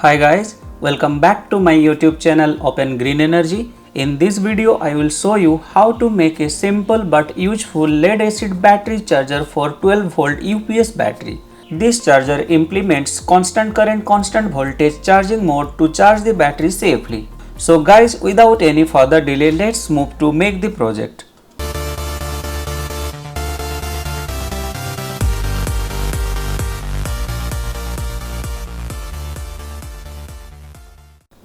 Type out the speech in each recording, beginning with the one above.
Hi guys, welcome back to my YouTube channel Open Green Energy. In this video I will show you how to make a simple but useful lead acid battery charger for 12 volt UPS battery. This charger implements constant current constant voltage charging mode to charge the battery safely. So guys, without any further delay, let's move to make the project.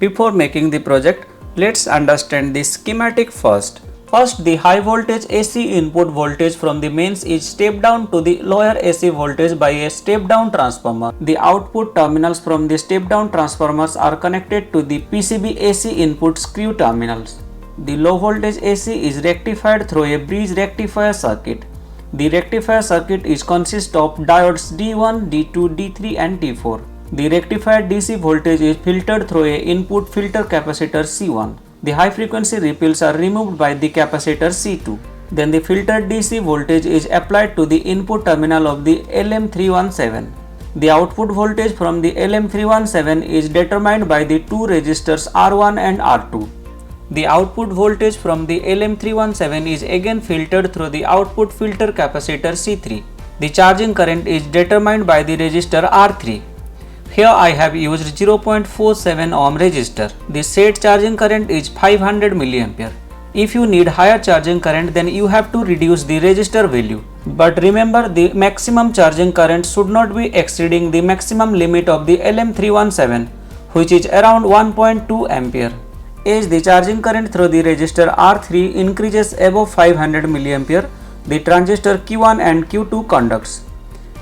Before making the project, let's understand the schematic first. First, the high voltage AC input voltage from the mains is stepped down to the lower AC voltage by a step down transformer. The output terminals from the step down transformers are connected to the PCB AC input screw terminals. The low voltage AC is rectified through a bridge rectifier circuit. The rectifier circuit is consist of diodes D1, D2, D3 and D4. The rectified DC voltage is filtered through a input filter capacitor C1. The high frequency ripples are removed by the capacitor C2. Then the filtered DC voltage is applied to the input terminal of the LM317. The output voltage from the LM317 is determined by the two resistors R1 and R2. The output voltage from the LM317 is again filtered through the output filter capacitor C3. The charging current is determined by the resistor R3. Here I have used 0.47 ohm resistor. The set charging current is 500 mA. If you need higher charging current, then you have to reduce the resistor value. But remember, the maximum charging current should not be exceeding the maximum limit of the LM317, which is around 1.2 ampere. As the charging current through the resistor R3 increases above 500 mA, the transistor Q1 and Q2 conducts.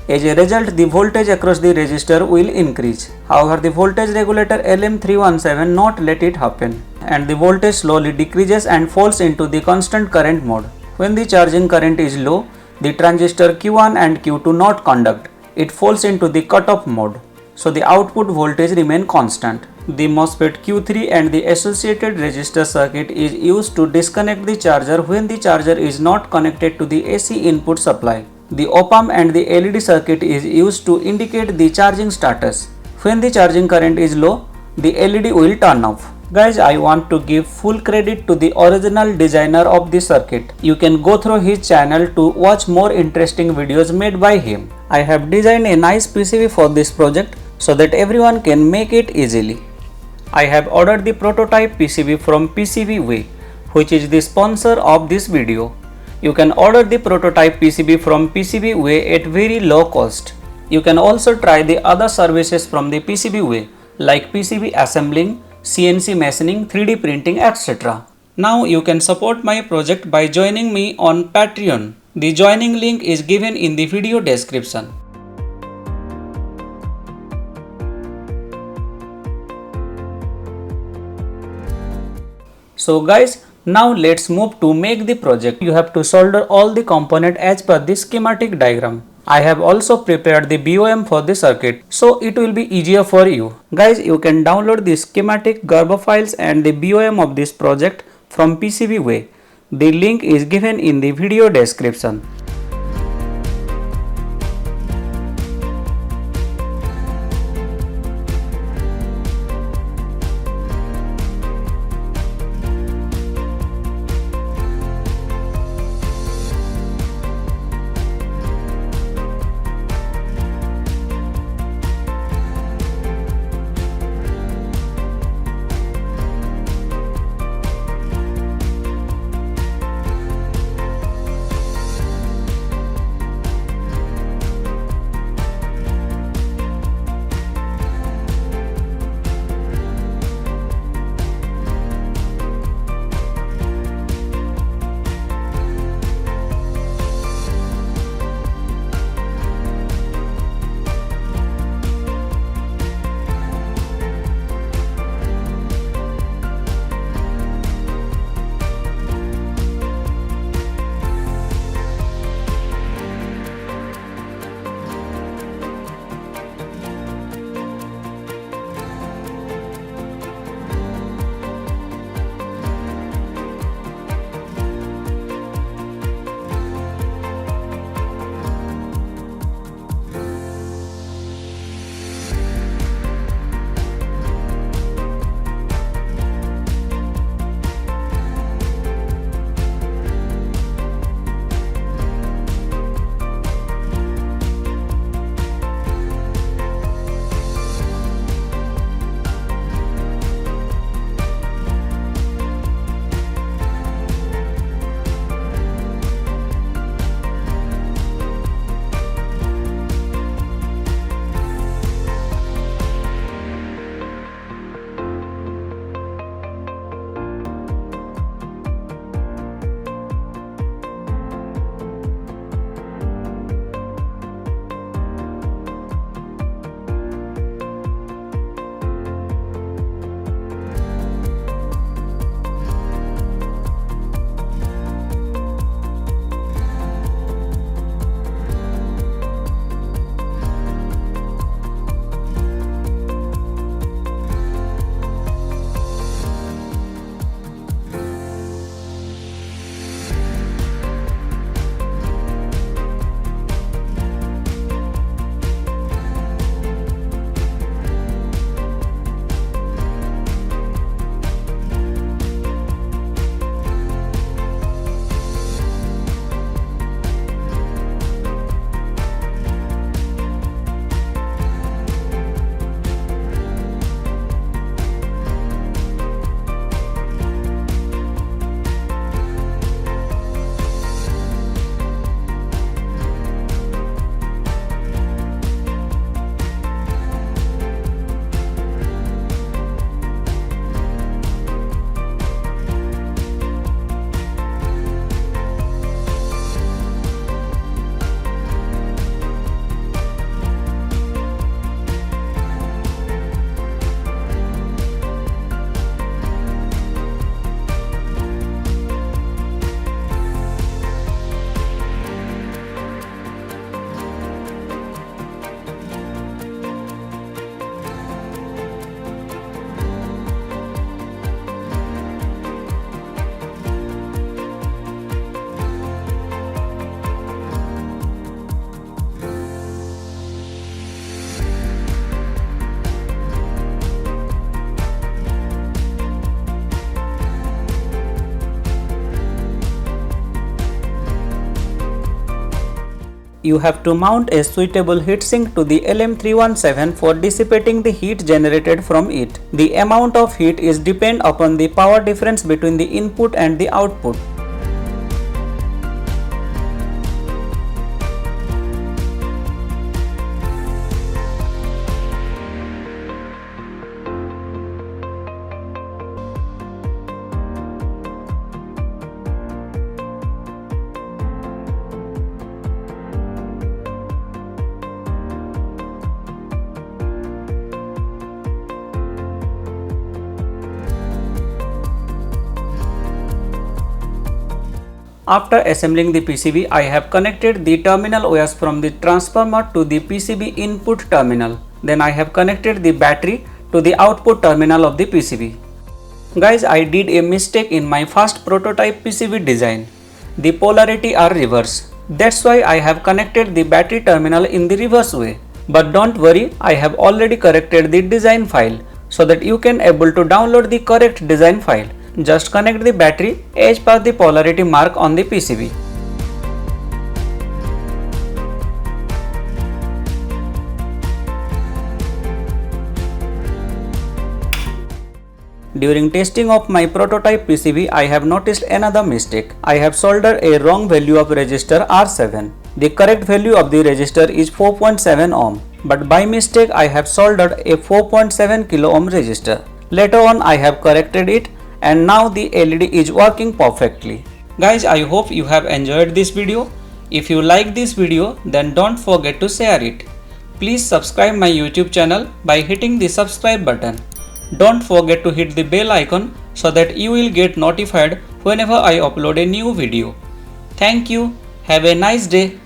As a result, the voltage across the resistor will increase. However, the voltage regulator LM317 not let it happen, and the voltage slowly decreases and falls into the constant current mode. When the charging current is low, the transistor Q1 and Q2 not conduct. It falls into the cutoff mode, so the output voltage remain constant. The MOSFET Q3 and the associated resistor circuit is used to disconnect the charger when the charger is not connected to the AC input supply. The op-amp and the LED circuit is used to indicate the charging status. When the charging current is low, the LED will turn off. Guys, I want to give full credit to the original designer of the circuit. You can go through his channel to watch more interesting videos made by him. I have designed a nice PCB for this project so that everyone can make it easily. I have ordered the prototype PCB from PCBWay, which is the sponsor of this video. You can order the prototype PCB from PCBWay at very low cost. You can also try the other services from the PCBWay like PCB assembling, CNC machining, 3D printing, etc. Now you can support my project by joining me on Patreon. The joining link is given in the video description. So guys, now let's move to make the project. You have to solder all the component as per the schematic diagram. I have also prepared the BOM for the circuit, so it will be easier for you. Guys, you can download the schematic Gerber files and the BOM of this project from PCBWay. The link is given in the video description. You have to mount a suitable heatsink to the LM317 for dissipating the heat generated from it. The amount of heat is depend upon the power difference between the input and the output. After assembling the PCB, I have connected the terminal wires from the transformer to the PCB input terminal. Then I have connected the battery to the output terminal of the PCB. Guys, I did a mistake in my first prototype PCB design. The polarity are reverse. That's why I have connected the battery terminal in the reverse way. But don't worry, I have already corrected the design file so that you can able to download the correct design file. Just connect the battery as per the polarity mark on the PCB. During testing of my prototype PCB, I have noticed another mistake. I have soldered a wrong value of resistor R7. The correct value of the resistor is 4.7 ohm, but by mistake I have soldered a 4.7 kilo ohm resistor. Later on I have corrected it and now the LED is working perfectly. Guys, I hope you have enjoyed this video. If you like this video, then don't forget to share it. Please subscribe my YouTube channel by hitting the subscribe button. Don't forget to hit the bell icon so that you will get notified whenever I upload a new video. Thank you. Have a nice day.